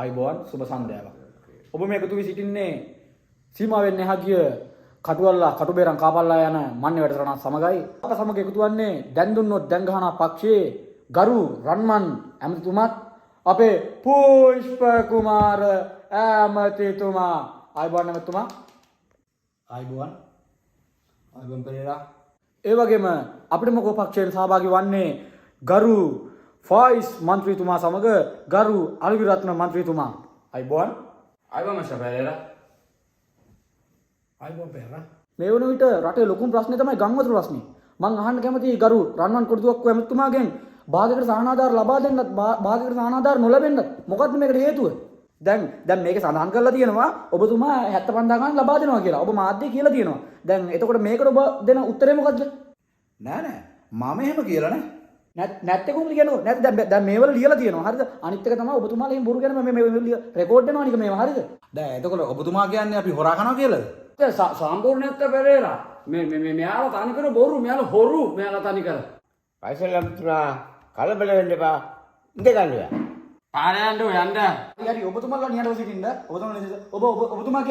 ආයිබෝවන් සුබ සන්ධ්‍යාවක්. ඔබ මේ එකතු වී සිටින්නේ සීමාවෙන් එහා ගිය කටුවල්ලා කටුබේරන් කාපල්ලා යන මන්නේ වැඩසටහන සමගයි. අප සමග එකතු වන්නේ දැන් දුන්නොත් දැන් ගහන පක්ෂයේ ගරු රන්මන් ඇමතිතුමාත් අපේ පුෂ්ප කුමාර ඇමතිතුමා. ආයිබෝවන් ඇමතිතුමා. ආයිබෝවන්. ආයිබෝවන් පෙරේරා. ඒ වගේම අපිට මොකෝ පක්ෂයෙන් සහභාගී වන්නේ ගරු ෆායිස් මන්ත්‍රීතුමා සමග ගරු අලවිරත්න මන්ත්‍රීතුමා. ආයිබෝවන්. ආයිබෝවන් මචං පෙරේරා. ආයිබෝවන් පෙරේරා. මේ වුණ විට රටේ ලොකුම ප්‍රශ්නේ තමයි ගංවතුර ප්‍රශ්නේ. මං අහන්න කැමතියි ගරු රන්වන් කොටුවක්කු ඇමතිතුමාගෙන් භාගයකට සහනාධාර ලබා දෙන්නත් භාගයකට සහනාධාර නොලැබෙන්නත් මොකක්ද මේකට හේතුව? දැන් මේක සඳහන් කරලා තියෙනවා ඔබතුමා 75000 ගණන් ලබා දෙනවා කියලා. ඔබ මාධ්‍ය කියලා තියෙනවා. දැන් එතකොට මේකට ඔබ දෙන උත්තරේ මොකද්ද? නෑ මම එහෙම කියලා නෑ. නැත්තේ කොහොමද කියන්නේ? නැත්නම් දැන් මේවල ලියලා තියෙනවා. හරිද? අනිත් එක තමයි ඔබතුමාලා එහෙම බොරු කියන මේ රෙකෝඩ් වෙනවා නික මේවා. හරිද? දැන් එතකොට ඔබතුමා කියන්නේ අපි හොරා කනවා කියලාද? සම්පූර්ණත්ව පෙරේරා. මෙයාලා තනි කර බොරු, මෙයාලා හොරු, මෙයාලා තනි කර. පයිසල් අම්තුනා කලබල වෙන්න එපා. ඉඳ ගන්නවා. පාරේ යන්න යන්න. හරි ඔබතුමාලා නියඬව සිටින්න. ඔබතුමා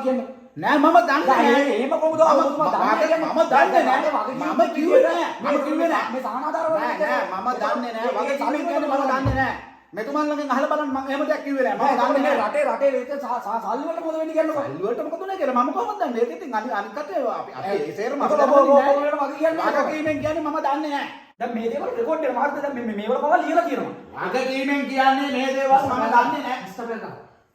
කියන්නේ නෑ මම දන්නේ නෑ. එහෙම කොහොමද ඔබතුමා දන්නේ? මම දන්නේ නෑ. මම කිව්වේ නෑ. මේ සහනාධාර වල නෑ මම දන්නේ නෑ. වගේ කලින් කියන්නේ මම දන්නේ නෑ. මෙතුමන්ලගෙන් අහලා බලන්න මම එහෙම දෙයක් කිව්වේ නෑ. මම දන්නේ නෑ. රටේ ඒක සල්ලි වලට මොකද වෙන්නේ කියන්නකෝ. සල්ලි වලට මොකද උනේ කියලා මම කොහොමද දන්නේ? ඒක ඉතින් අනිත් කටේ අපි ඒ සේරම ඔබ වගකීමෙන් කියන්නේ මම දන්නේ නෑ. දැන් මේ දේවල් රෙකෝඩ් වෙනවා. හරිද? දැන් මේවල පවා ලියලා තියෙනවා. වගකීමෙන් කියන්නේ මේ දේවල් මම දන්නේ නෑ. ඉස්සරහට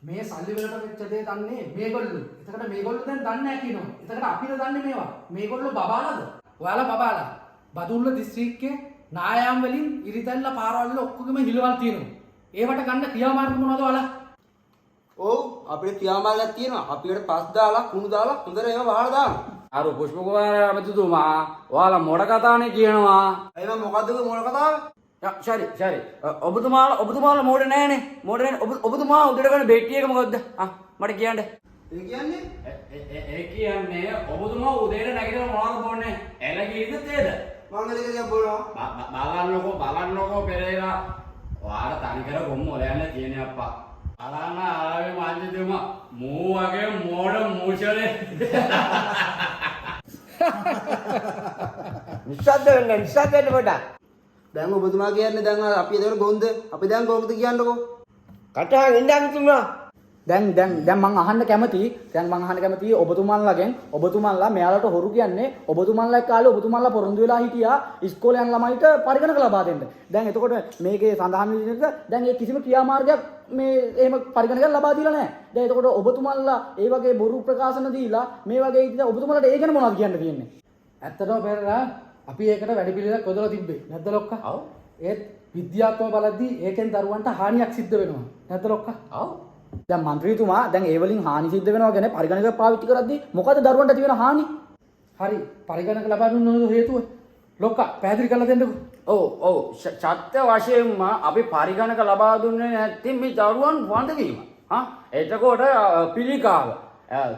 මේ සල්ලි වලට වෙච්ච දේ දන්නේ මේගොල්ලෝ. එතකොට මේගොල්ලෝ දැන් දන්නේ නැහැ කියනවා. එතකොට අපිට දන්නේ මේවා. මේගොල්ලෝ බබාලාද? ඔයාලා බබාලා. බදුල්ල දිස්ත්‍රික්කයේ නායාම් වලින් ඉරිතැල්ල පාරවල් වල ඔක්කොගෙම හිලවල් තියෙනවා. ඒවට ගන්න ක්‍රියාමාර්ග මොනවද ඔයාලා? ඔව් අපිට ක්‍රියාමාර්ගයක් තියෙනවා. අපිට පස් දාලා කුණු දාලා හොඳට ඒවා වහලා දානවා. අර පුෂ්ප කුමාර ඇමතිතුමා, ඔයාලා මොඩ කතානේ කියනවා. එහෙනම් මොකද්ද මොන කතාව? ශරි. ඔබතුමාලා මෝඩ නෑනේ. ඔබතුමා උදේට ගන්න බෙට්ටි එක මොකද්ද? මට කියන්න. ඒ කියන්නේ ඒ කියන්නේ ඔබතුමා උදේට නැගිටලා මොනවද බොන්නේ? එළගීද තේද? මං එලක දිහා බලනවා. බලන්නකෝ පෙරේරා. ඔයාලා තනි කර ගොම්ම ඔලයන්න තියෙන අප්පා. බලන්න ආවේ මාන්ජිතුමා මූ වගේ මෝඩ මූෂලේ. නිස්සද්ද වෙන්න පොඩක්. දැන් ඔබතුමා කියන්නේ දැන් අපි එතකොට ගොන්ද? අපි දැන් කොහොමද කියන්නකෝ? කටහන් ඉඳන් තුමා. දැන් මං අහන්න කැමතියි ඔබතුමාලා මෙයාලට හොරු කියන්නේ ඔබතුමාලා කාලේ ඔබතුමාලා පොරොන්දු වෙලා හිටියා ඉස්කෝලේ යන ළමයිට පරිගණක ලබා දෙන්න. දැන් එතකොට මේකේ සඳහන් විදිහට දැන් ඒ කිසිම ක්‍රියාමාර්ගයක් මේ එහෙම පරිගණකයක් ලබා දීලා නැහැ. දැන් එතකොට ඔබතුමාලා ඒ වගේ බොරු ප්‍රකාශන දීලා මේ වගේ ඉතින් ඔබතුමාලාට ඒ ගැන මොනවද කියන්න තියෙන්නේ? ඇත්තටම පෙරේරා අපි ඒකට වැඩි පිළිවෙලක් යොදලා තිබ්බේ. නැද්ද ලොක්කා? ඔව්. ඒත් විද්‍යාත්මක බලද්දී ඒකෙන් දරුවන්ට හානියක් සිද්ධ වෙනවා. නැද්ද ලොක්කා? ඔව්. දැන් മന്ത്രിතුමා දැන් ඒ වලින් හානි සිද්ධ වෙනවා කියන්නේ පරිගණක පාවිච්චි කරද්දී මොකද දරුවන්ට ඇති වෙන හානි? හරි පරිගණක ලබා දුන්න හේතුව ලොක්කා පැහැදිලි කරලා දෙන්නකෝ. ඔව් සත්‍ය වශයෙන්ම අපි පරිගණක ලබා දුන්නේ නැත්නම් මේ දරුවන් වඳ වීම. එතකොට පිළිකාව,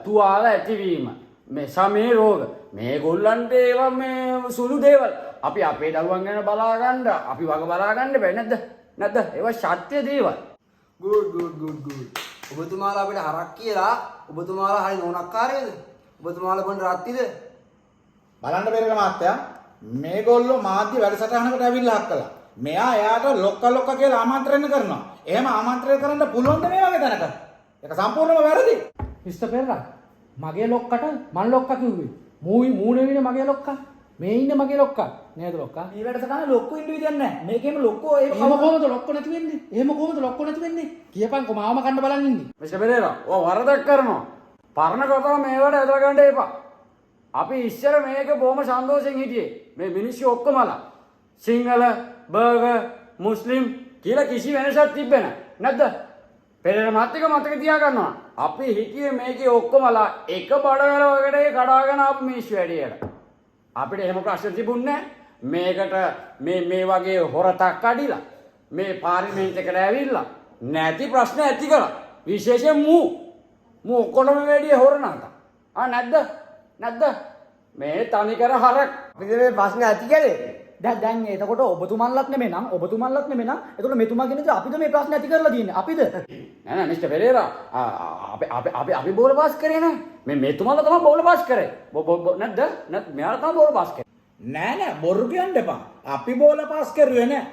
තුවාල ඇතිවීම, මේ සමේ රෝග මේගොල්ලන්ට ඒවා මේ සුළු දේවල්. අපි අපේ දරුවන් ගැන බලා ගන්න, අපි වග බලා ගන්න බෑ නැද්ද? ඒවා සත්‍ය දේවල්. good. ඔබතුමාලා අපිට හරක් කියලා ඔබතුමාලා හරි නෝනක්කාරයද? ඔබතුමාලා බොන්න රත්තිද? බලන්න බැරිද මාත්‍යා? මේගොල්ලෝ මාධ්‍ය වැඩසටහනකට ඇවිල්ලා හක්කලා. මෙයා එයාට ලොක්ක කියලා ආමන්ත්‍රණය කරනවා. එහෙම ආමන්ත්‍රණය කරන්න පුළුවන් ද මේ වගේ තැනක? ඒක සම්පූර්ණයෙන්ම වැරදි. මිස්ටර් පෙරේරා මගේ ලොක්කට මං ලොක්කා කිව්වේ. මූ නෙවෙයි මගේ ලොක්කා. මේ ඉන්නේ මගේ ලොක්කා. නේද ලොක්කා? මේ වැඩසටහන ලොක්කෝ ඉන්න විදියක් නැහැ. මේකෙම ලොක්කෝ ඒක එහෙම කොහොමද ලොක්කෝ නැති වෙන්නේ? කියපන්කෝ මාවම කන්න බලන් ඉන්නේ. මිස්ටර් පෙරේරා ඔය වරදක් කරනවා. පරණ කතාව මේවට ඇදලා ගන්න එපා. අපි ඉස්සර මේක බොහොම සන්තෝෂෙන් හිටියේ. මේ මිනිස්සු ඔක්කොමලා සිංහල, බර්ගර්, මුස්ලිම් කියලා කිසි වෙනසක් තිබ්බේ නැද්ද? පෙරේරා මතක තියා ගන්නවා. අපි හිටියේ මේකේ ඔක්කොමලා එක බඩවැල වගේ කඩාගෙන ආපු මිනිස්සු වැඩියට. අපිට එහෙම ප්‍රශ්න තිබුණේ මේකට මේ වගේ හොරතක් කඩිලා මේ පාර්ලිමේන්තුවට ඇවිල්ලා නැති ප්‍රශ්න ඇති කරා. විශේෂයෙන් මූ ඔක්කොටම වැඩි හොර නාතා. නැද්ද? මේ තනිකර හරක්. අපිට මේ ප්‍රශ්න ඇති කලේ දැන් එතකොට ඔබතුමන්ලත් නෙමෙයි නම් එතකොට මෙතුමා කියන දේ අපිද මේ ප්‍රශ්නේ ඇති කරලා තියෙන්නේ අපිද නෑ නෑ මිස්ටර් පෙරේරා අපි බෝල පාස් කරේ නෑ මේ තුමාලා තමයි බෝල පාස් කරේ නැද්ද මෙයාලා තමයි බෝල පාස් කරේ නෑ නෑ බොරු කියන්න එපා. අපි බෝල පාස් කරුවේ නෑ.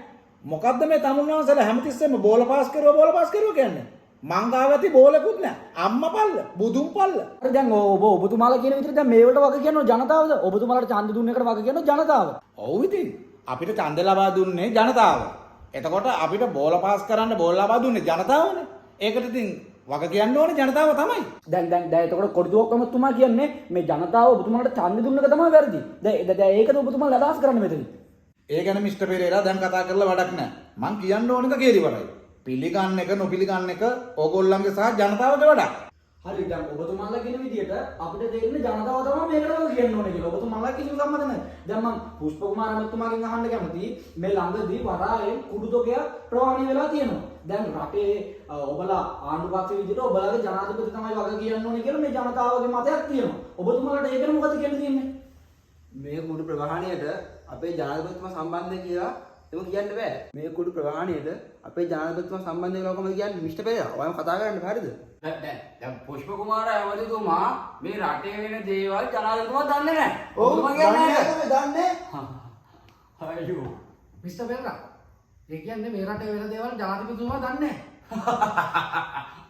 මොකද්ද මේ තමුන්වහන්සේලා හැමතිස්සෙම බෝල පාස් කරුවා කියන්නේ? මං ගාවති බෝලකුත් නෑ. අම්මා පල්ල, බුදුන් පල්ල. හරි දැන් ඔබතුමාලා කියන විදිහට දැන් මේ වලට වග කියනවා ජනතාවද ඔබතුමාලාට ඡන්ද දුන්න එකට වග කියනවා ජනතාව ඔව් ඉතින් අපිට ඡන්ද ලබා දුන්නේ ජනතාව. එතකොට අපිට බෝල පාස් කරන්න බෝල ලබා දුන්නේ ජනතාවනේ. ඒකට ඉතින් වග කියන්න ඕනේ ජනතාව තමයි. දැන් එතකොට කොටුවක්කමතුමා කියන්නේ මේ ජනතාව ඔබතුමාලාට ඡන්ද දුන්න එක තමයි වැරදි. දැන් ඒකද ඔබතුමාලා අදහස් කරන්නේ මෙතන. ඒ ගැන මිස්ටර් පෙරේරා දැන් කතා කරලා වැඩක් නෑ. මං කියන්න ඕන එක කේරිවරයි. පිළිගන්න එක නොපිළිගන්න එක ඕගොල්ලන්ගේ සහ ජනතාවගේ වැඩක්. හරි දැන් ඔබතුමාලා කියන විදිහට අපිට තේරෙන්නේ ජනතාව තමයි මේකට වග කියන්න ඕනේ කියලා. ඔබතුමාලා කිසිම සම්බන්ධ නැහැ. දැන් මම පුෂ්ප කුමාර මහත්මයාගෙන් අහන්න කැමතියි මේ ළඟදී වරායෙන් කුඩු තොගයක් ප්‍රවාහණය වෙලා තියෙනවා. දැන් රටේ ඔබලා ආණ්ඩු පක්ෂ විදිහට ඔබලාගේ ජනාධිපති තමයි වග කියන්න ඕනේ කියලා මේ ජනතාවගේ මතයක් තියෙනවා. ඔබතුමාලාට ඒක ගැන මොකද කියන්න තියෙන්නේ? මේ කුඩු ප්‍රවාහණයට අපේ ජනාධිපතිතුමා සම්බන්ධයි කියලා එම කියන්න බෑ. මේ කුඩු ප්‍රවාහණයට අපේ ජනාධිපතිතුමා සම්බන්ධයි කියලා කොහොමද කියන්නේ මිස්ටර් පෙරේරා? ඔයාම කතා කරන්න හරිද? දැන් පුෂ්ප කුමාර ඇමතිතුමා මේ රටේ වෙන දේවල් ජනාධිපතිතුමා දන්නේ නැහැ. ඔව් ඔබතුමා කියන්නේ දන්නේ දන්නේ. අයියෝ මිස්ටර් පෙරේරා ඒ කියන්නේ මේ රටේ වෙන දේවල් ජනාධිපතිතුමා දන්නේ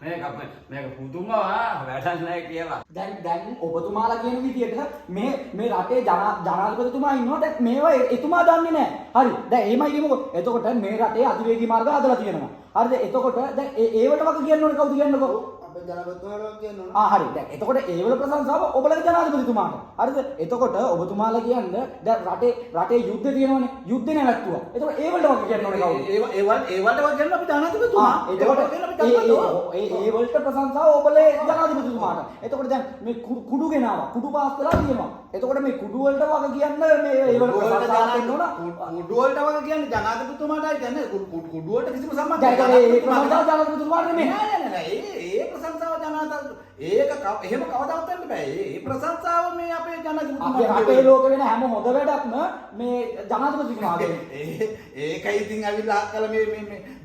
මේක පුදුම වැඩක් නැහැ කියලා. දැන් ඔබතුමාලා කියන විදිහට මේ රටේ ජනාධිපතිතුමා ඉන්නවා. දැන් මේවා එතුමා දන්නේ නැහැ. හරි. දැන් එහෙමයි කියමුකෝ. එතකොට මේ රටේ අධිවේගී මාර්ග හදලා තියෙනවා. හරිද? එතකොට දැන් ඒවට වගේ කියන්න ඕනේ කවුද කියන්නකෝ? අපේ ජනාධිපතිතුමාට කියන්න ඕන. හරි. දැන් එතකොට ඒවල ප්‍රශංසාව ඔබලගේ ජනාධිපතිතුමාට. හරිද? එතකොට ඔබතුමාලා කියන්නේ දැන් රටේ යුද්ධ තියෙනවනේ. යුද්ධ නැවැත්තුවා. එතකොට ඒවලට වගේ කියන්න ඕනේ කවුද? ඒවලට වගේ කියන්න අපි ජනාධිපතිතුමා. එතකොට ඒවලට ප්‍රශංසාව ඔබලේ ජනාධිපතිතුමාට. එතකොට දැන් මේ කුඩු ගෙනාවා. කුඩු පාස් කරලා තියෙනවා. එතකොට මේ කුඩු වලට වගේ කියන්න මේ ඒවල ප්‍රශංසාව දෙන්න ඕන. කුඩු වලට වගේ කියන්නේ ජනාධිපතිතුමාටයි කියන්නේ කුඩු වලට කිසිම සම්බන්ධයක් දැන් ඒ ප්‍රශංසාව ජනාධිපතිතුමාට නෙමෙයි. නෑ ඒ ප්‍රශංසාව ජනාධිපති ඒක එහෙම කවදාවත් වෙන්න බෑ. ඒ ප්‍රශංසාව මේ අපේ අපේ ජනාධිපතිතුමාට රටේ ලෝකෙ වෙන හැම හොඳ වැඩක්ම මේ ජනාධිපතිතුමාගේ. ඒකයි ඉතින් ඇවිල්ලා අහකල මේ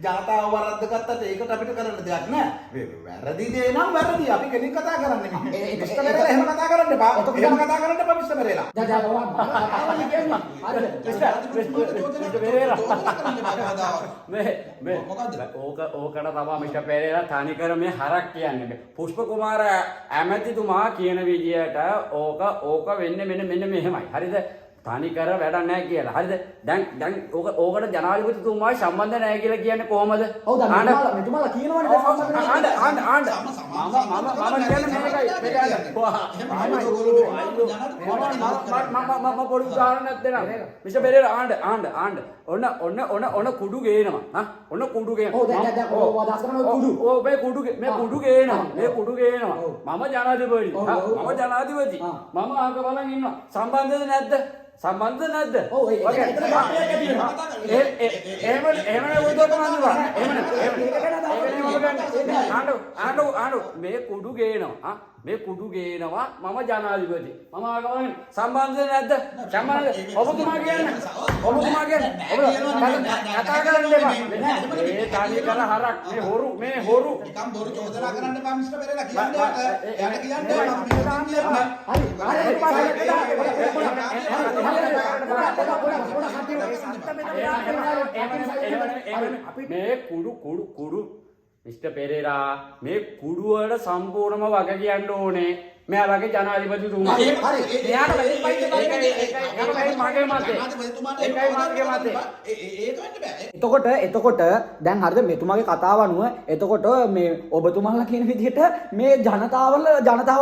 ජනතාව වරද්ද ගත්තට ඒකට අපිට කරන්න දෙයක් නෑ. වැරදි දේ නම් වැරදි. අපි කෙලින් කතා කරන්නේ. මිස්ටර් පෙරේරා එහෙම කතා කරන්න එපා. එහෙම කතා කරන්න එපා මිස්ටර් පෙරේරා. දැන් ඔයාලා කියන්නේ හරිද? මිස්ටර් පෙරේරා ඕකට තමා මිස්ටර් පෙරේරා තනිකර මේ හරක් කියන්නේ. පුෂ්ප කුමාර ඇමතිතුමා කියන විදියට ඕක වෙන්නේ මෙන්න මෙහෙමයි. හරිද? තනිකර වැඩක් නැහැ කියලා. හරිද? දැන් ඕකට ජනාධිපතිතුමායි සම්බන්ධ නැහැ කියලා කියන්නේ කොහමද? ඔව් දැන් මෙතුමාලා කියනවනේ දැන් සම්බන්ධ නැහැ. මම පොඩි උදාහරණයක් දෙන්නම්. මිස්ටර් පෙරේරා ආණ්ඩ ඔන්න කුඩු ගේනවා. ඔන්න කුඩු ගේනවා. ඔව් දැන් ඔය අදහස් කරන කුඩු. ඔව් මේ කුඩු ගේනවා. මම ජනාධිපති. මම ජනාධිපති. මම ආක බලන් ඉන්නවා. සම්බන්ධද නැද්ද? සම්බන්ධ නැද්ද? ඔව් ඒක එහෙම මේ කුඩු ගේනවා. මේ කුඩු ගේනවා මම ජනාධිපති. මම ආගමන සම්බන්ධ නැද්ද? සම්බන්ධ. ඔබතුමා කියන්නේ ඔබ කතා කරන්න එපා. මේ කාර්ය කර හරක් මේ හොරු නිකම් බොරු චෝදනා කරන්න එපා මිස්ටර් පෙරේරා කියන්නේ. එයාට කියන්නේ මේ කුඩු මිස්ටර් පෙරේරා මේ කුඩු වලට සම්පූර්ණම වග කියන්න ඕනේ මෙයාලගේ ජනාධිපතිතුමා. එතකොට දැන් හරිද මෙතුමාගේ කතාව අනුව එතකොට මේ ඔබතුමාලා කියන විදිහට මේ ජනතාව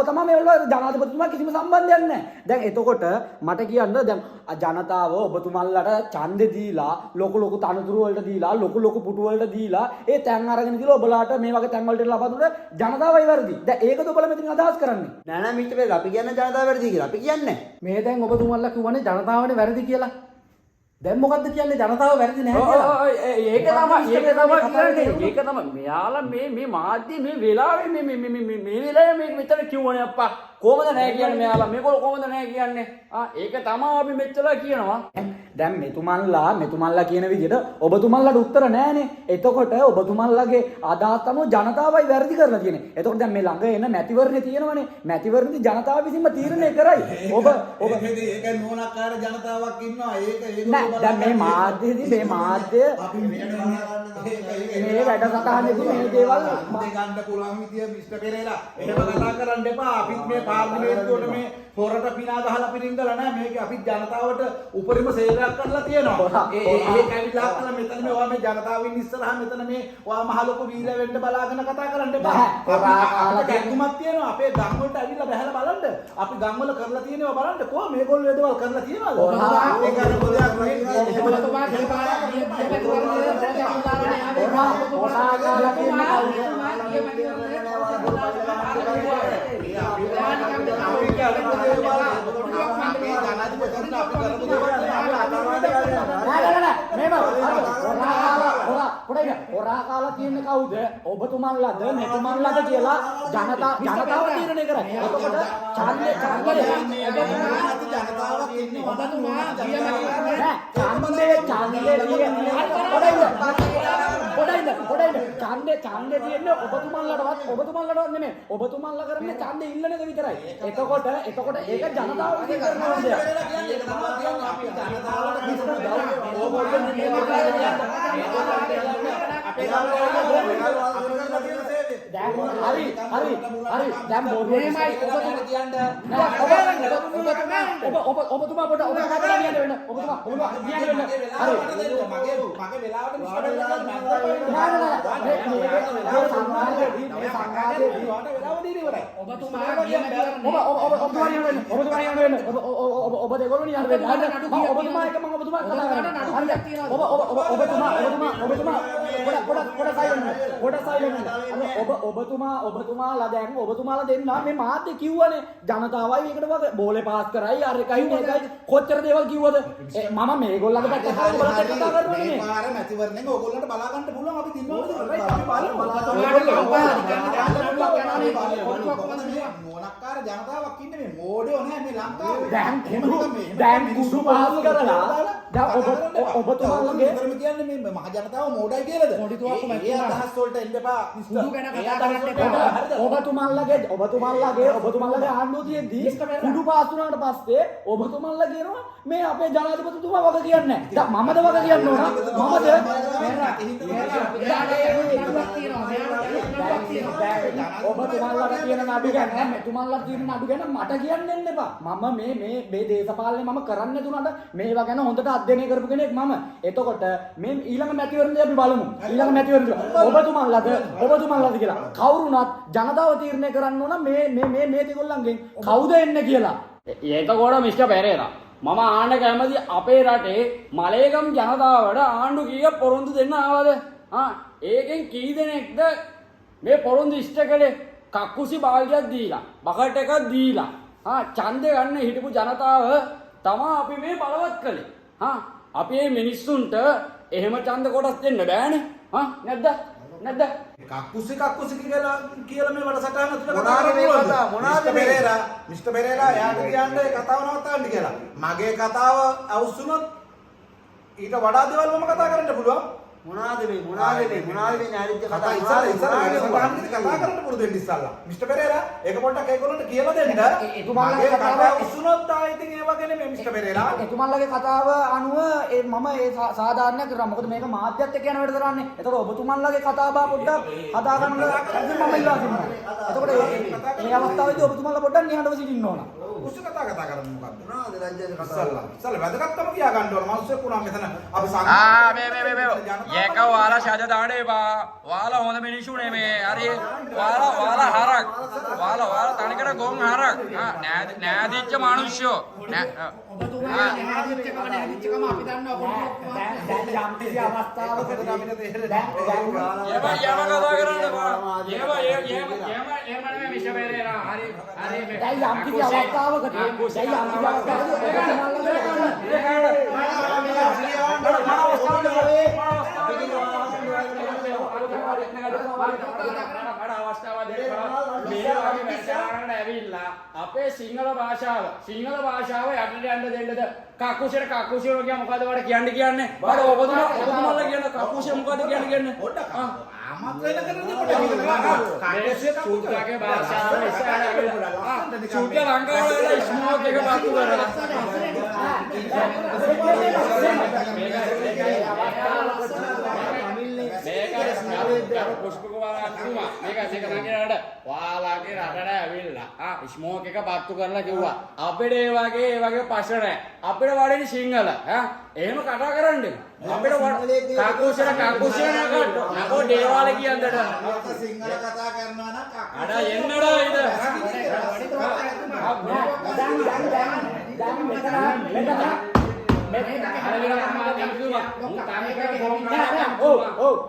තමයි මේවල ජනාධිපතිතුමා කිසිම සම්බන්ධයක් නැහැ. දැන් එතකොට මට කියන්න දැන් ජනතාව ඔබතුමාලාට ඡන්දෙ දීලා ලොකු තනතුරු වලට දීලා ලොකු පුටු වලට දීලා ඒ තැන් අරගෙන දීලා ඔබලාට මේ වගේ තැන් වලට ලබා දුන්න ජනතාවයි වැරදි. දැන් ඒකද ඔබලා මෙතන අදහස් කරන්නේ? නෑ මිස්ටර් පෙරේරා අපි කියන්නේ ජනතාව වැරදි කියලා. අපි කියන්නේ මේ දැන් ඔබතුමාලා කිව්වනේ ජනතාවනේ වැරදි කියලා. දැන් මොකද්ද කියන්නේ ජනතාව වැරදි නැහැ කියලා? ඒක තමයි මෙයාලා මේ මාධ්‍ය මේ වෙලාවේ මේ වෙලාවේ මේක මෙතන කිව්වනේ අප්පා. කොහොමද නැහැ කියන්නේ මෙයාලා මේගොල්ලෝ කොහොමද නැහැ කියන්නේ? ඒක තමයි අපි මෙච්චර කියනවා. දැන් මෙතුමන්ලා කියන විදිහට ඔබතුමන්ලාට උත්තර නැහැනේ. එතකොට ඔබතුමන්ලාගේ අදහස් අනුව ජනතාවයි වැරදි කරලා තියෙන්නේ. එතකොට දැන් මේ ළඟ එන මැතිවරණේ තියෙනවනේ. මැතිවරණේ ජනතාව විසින්ම තීරණය කරයි. ඔබ ඒක නෝනක්කාර ජනතාවක් ඉන්නවා. ඒක නෑ දැන් මේ මාධ්‍යයේදී මේ මාධ්‍ය අපි මේ වැඩසටහනේදී මේ දේවල් ගන්න පුළුවන් විදිය මිස්ටර් පෙරේරා එහෙම කතා කරන්න එපා. අපිත් මේ පාර්ලිමේන්තුවට මේ පොරට පිනා ගහලා පිරින්දලා නෑ. මේක අපි ජනතාවට උපරිම සේවයක් කරලා තියෙනවා. ඒක ඇවිල්ලා කරලා මෙතන මේ ඔයා මේ ජනතාවින් ඉස්සරහා මෙතන මේ ඔයා මහ ලොකු වීර වෙන්න බලාගෙන කතා කරන්න එපා. අපිට තියෙනවා අපේ ගම් වලට ඇවිල්ලා බහැලා බලන්න. අපි ගම් වල කරලා තියෙනවා බලන්න. කොහොම මේගොල්ලෝ ඒ දේවල් කරලා තියෙනවද? ඒක අර පොදයක් හොරා කාලා තියෙන්නේ කවුද? ඔබතුමන්ලාද මෙතුමන්ලාද කියලා ජනතාව තීරණය කරයි. එතකොට ඡන්දේ ජනතාවක් ඉන්නේ ඔබතුමා ඡන්දේ තියෙන්නේ ඔබතුමන්ලාටවත් නෙමෙයි. ඔබතුමන්ලා කරන්නේ ඡන්දේ ඉල්ලන එක විතරයි. එතකොට ඒක ජනතාව විසින් කරන දෙයක්. හරි දැන් බොරුවේමයි ඔබතුමා පොඩ ඔබ කතා කරලා කියන්න වෙන ඔබතුමා කියන්න වෙන හරි මගේ වෙලාවට ඔබ දෙගොල්ලෝ යන්න වෙන ඔබතුමා එක මම ඔබතුමා කතා කරනවා ඔබතුමාලා දැන් ඔබතුමාලා දෙන්නා මේ මාධ්‍ය කිව්වනේ ජනතාවයි මේකට වගේ බෝලේ පාස් කරයි අර එකයි මේකයි කොච්චර දේවල් කිව්වද මම මේගොල්ලන්ගේ පැත්තට කතා කරනවා නෙමෙයි මේ පාර මැතිවරණයෙන් ඕගොල්ලන්ට බලා ගන්න පුළුවන් අපි දිනවලද අපි මොනක්කාර ජනතාවක් ඉන්නේ මේ මෝඩයෝ නෑ මේ ලංකාවේ දැන් කුඩු පාස් කරලා දැන් ඔබතුමාලගේ ඉතරම කියන්නේ මේ මහ ජනතාව මෝඩයි කියලාද ඒ අදහස් වලට එන්න එපා කුඩු ගැන කතා කරන්න එපා. ඔබතුමන්ලාගේ ආණ්ඩුව තියෙද්දී කුඩු පාස් වුණාට පස්සේ ඔබතුමන්ලා කියනවා මේ අපේ ජනාධිපතිතුමා වග කියන්නේ නැහැ. දැන් මමද වග කියන්න ඕන? ඔබතුමන්ලාට කියන නඩු ගැන මෙතුමන්ලා කියන නඩු ගැන මට කියන්න එන්න එපා. මම මේ දේශපාලනේ මම කරන්න දුන්නාට මේවා ගැන හොඳට අධ්‍යයනය කරපු කෙනෙක් මම. එතකොට මේ ඊළඟ මැතිවරණදී අපි බලමු. ඊළඟ මැතිවරණදී ඔබතුමන්ලාද කියලා කවුරුණත් ජනතාව තීරණය කරන්න ඕන මේ තිගොල්ලන්ගෙන් කවුද එන්නේ කියලා. එතකොට මිස්ටර් පෙරේරා මම ආන්න කැමති අපේ රටේ මලේගම් ජනතාවට ආණ්ඩු කීයක් පොරොන්දු දෙන්න ආවද? ඒකෙන් කී දෙනෙක්ද මේ පොරොන්දු ඉෂ්ට කළේ? කක්කුසි බාල්දියක් දීලා, බකට් එකක් දීලා, ඡන්දේ ගන්න හිටපු ජනතාව තමයි අපි මේ බලවත් කළේ. අපි මේ මිනිස්සුන්ට එහෙම ඡන්ද කොටස් දෙන්න බෑනේ. නැද්ද? කක්කුසි කියලා මේ වැඩසටහන තුල කතා කරන්නේ මොනවාද පෙරේරා මිස්ටර් පෙරේරා යාට කියන්නේ කතාව නවත්තන්න කියලා. මගේ කතාව අවුස්සුනොත් ඊට වඩා දේවල් මම කතා කරන්න පුළුවන්. මොනවාද මේ ඥානිච්ච කතා ඉස්සර කතා කරන්න පුරුදු වෙන්න ඉස්සල්ලා. මිස්ටර් පෙරේරා ඒක පොඩ්ඩක් ඒගොල්ලන්ට කියලා දෙන්න. එතුමාලගේ කතාව අවුස්සුනොත් ආයෙත් ඉතින් ඒ වගේ නෙමෙයි මිස්ටර් පෙරේරා. එතුමාලගේ කතාව අනුව මම ඒ සාධාරණයක් කරා. මොකද මේක මාධ්‍යත් එක්ක යන වැඩ කරන්නේ. එතකොට ඔබතුමාලගේ කතාව පොඩ්ඩක් හදා ගන්න මම ඉල්ලා සිටිනවා. එතකොට මේ අවස්ථාවේදී ඔබතුමාලා පොඩ්ඩක් නිහඬව සිටින්න ඕන. කුස්ස කතා කරන්නේ මොකද්ද? මොනවද ලැජ්ජාද කතා? ඉස්සල්ලා වැදගත්කම කියා ගන්න ඕන. මිනිස්සු පුරා මෙතන අපි ඒක ඔයාලා ශාද දාන්න එපා. ඔයාලා හොඳ මිනිස්සු නෙමේ. හරි. ඔයාලා හරක්. ඔයාලා තනිකර ගොන් හරක්. නෑදිච්ච මිනිස්සු. ඔබතුමා නෑදිච්චකම අපි දන්නවා දැන් යම් කිසි අවස්ථාවකදී අපිට තේරෙන්නේ ඒව කතා කරන්න එපා. ඒව නෙමෙයි මිස්ටර් පෙරේරා. හරි. දැන් යම් කිසි අවස්ථාවකදී වැඩසටහනකට ඇවිල්ලා අපේ සිංහල භාෂාව යටට යන්න දෙන්නද කකුෂයට කියා මොකද වඩ කියන්නේ වඩ ඔබතුමාලා කියන කකුෂය මොකද කියන්නේ පොඩ්ඩක් ආමන්ත්‍රණය කරන්නේ සූත්‍රාගේ භාෂාව සූත්‍ර ලංකාවේ ස්මෝක් එක පාතු කරලා වාලාගේ රටට ඇවිල්ලා ස්මෝක් එක පත්තු කරලා කිව්වා අපිට ඒ වගේ ප්‍රශ්න නැහැ අපිට වඩේ සිංහල එහෙම කතා කරන්නේ අපිට කකුෂය නකෝ දේවාල කියන්නට සිංහල කතා කරනවා නම් අඩ එන්නඩා ඉත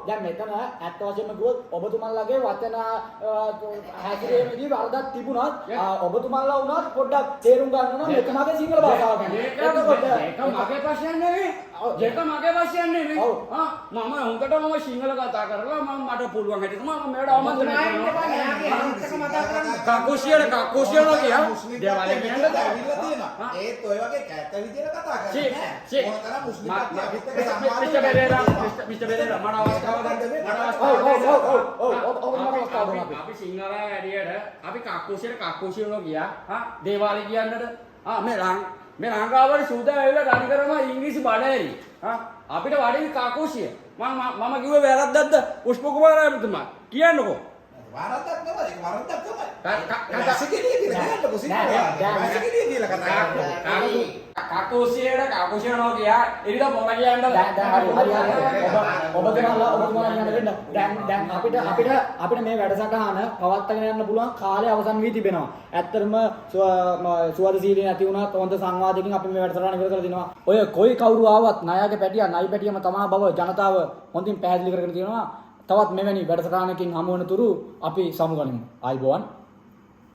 දැන් මෙතන ඇත්ත වශයෙන්ම කිව්වොත් ඔබතුමන්ලගේ වචන හැසිරීමේදී වරදක් තිබුණත් ඔබතුමන්ලා වුණත් පොඩ්ඩක් තේරුම් ගන්න ඕන මෙතනගේ සිංහල භාෂාව ගැන. ඒක මගේ ප්‍රශ්නයක් නෙවෙයි. ඒක මගේ ප්‍රශ්නයක් නෙවෙයි. මම හුඟටම සිංහල කතා කරලා මට පුළුවන් හැටියට මම මේවට ආමන්ත්‍රණය කරනවා. කකුෂියල කියා දේවාලේ කියන්නද ඇවිල්ලා තියෙනවා. ඒත් ඔය වගේ කැත විදියට කතා කරන්නේ. මොනතරම් මුස්ලිම් කට්ටියක් එක්ක සම්බන්ධ මිස්ටර් බෙරේරා මට අවස්ථාව ගන්න. අපි සිංහල වැඩියට අපි කකුෂියල ගියා දේවාලේ කියන්නද මේ ලංකාවට සූද ඇවිල්ලා රණි කරනවා ඉංග්‍රීසි බඩේරි අපිට වඩේ කකුෂිය මම කිව්වේ වැරද්දක්ද පුෂ්ප කුමාර ඇමතුමා කියන්නකෝ වරද්දක් නෙමෙයි ඒක වරද්දක් තමයි. වැසිකිළිය කියලා කියන්නකො සිංහල. වැසිකිළිය කියලා කතා කරන්නේ. කකුෂියට නෝ කියා එරිලා මොන කියන්නද ඔබතුමාලා යන්න දෙන්න. දැන් අපිට මේ වැඩසටහන පවත්වාගෙන යන්න පුළුවන් කාලය අවසන් වී තිබෙනවා. ඇත්තටම සුවදශීලී නැති වුණත් හොඳ සංවාදයකින් අපි මේ වැඩසටහන ඉවර කරලා දිනවා. ඔය කොයි කවුරු ආවත් ණයගේ පැටියා නයි පැටියම තමා බව ජනතාව හොඳින් පැහැදිලි කරගෙන තියෙනවා. තවත් මෙවැනි වැඩසටහනකින් හමු වන තුරු අපි සමුගනිමු. ආයිබෝවන්.